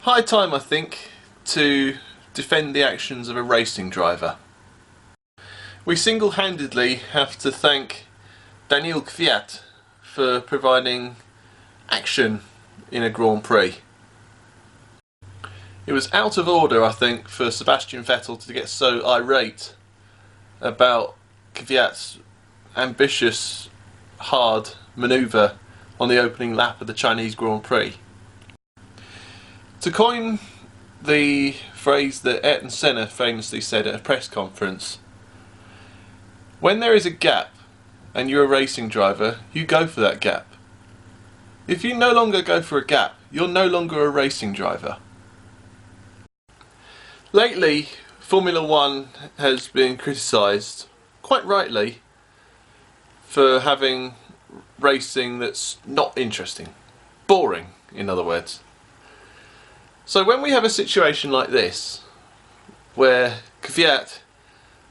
High time, I think, to defend the actions of a racing driver. We single-handedly have to thank Daniil Kvyat for providing action in a Grand Prix. It was out of order, I think, for Sebastian Vettel to get so irate about Kvyat's ambitious, hard manoeuvre on the opening lap of the Chinese Grand Prix. To coin the phrase that Ayrton Senna famously said at a press conference, when there is a gap and you're a racing driver, you go for that gap. If you no longer go for a gap, you're no longer a racing driver. Lately, Formula One has been criticised, quite rightly, for having racing that's not interesting. Boring, in other words. So when we have a situation like this, where Kvyat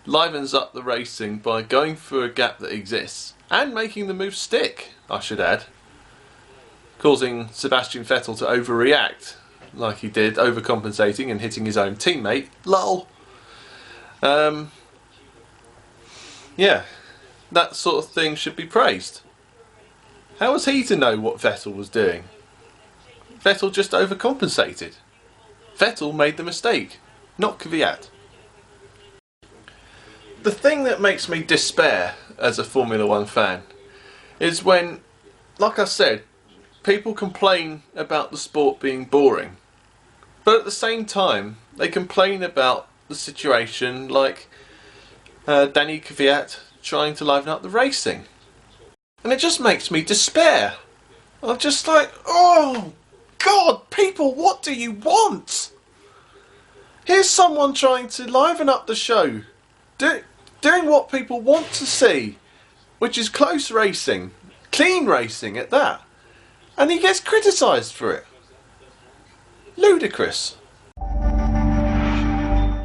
livens up the racing by going for a gap that exists, and making the move stick, I should add, causing Sebastian Vettel to overreact, like he did, overcompensating and hitting his own teammate, lol. Yeah, that sort of thing should be praised. How was he to know what Vettel was doing? Vettel just overcompensated. Vettel made the mistake, not Kvyat. The thing that makes me despair as a Formula One fan is when, like I said, people complain about the sport being boring, but at the same time they complain about the situation like Daniil Kvyat trying to liven up the racing. And it just makes me despair. I'm just like, oh God, people, what do you want? Here's someone trying to liven up the show, doing what people want to see, which is close racing, clean racing at that, and he gets criticised for it. Ludicrous.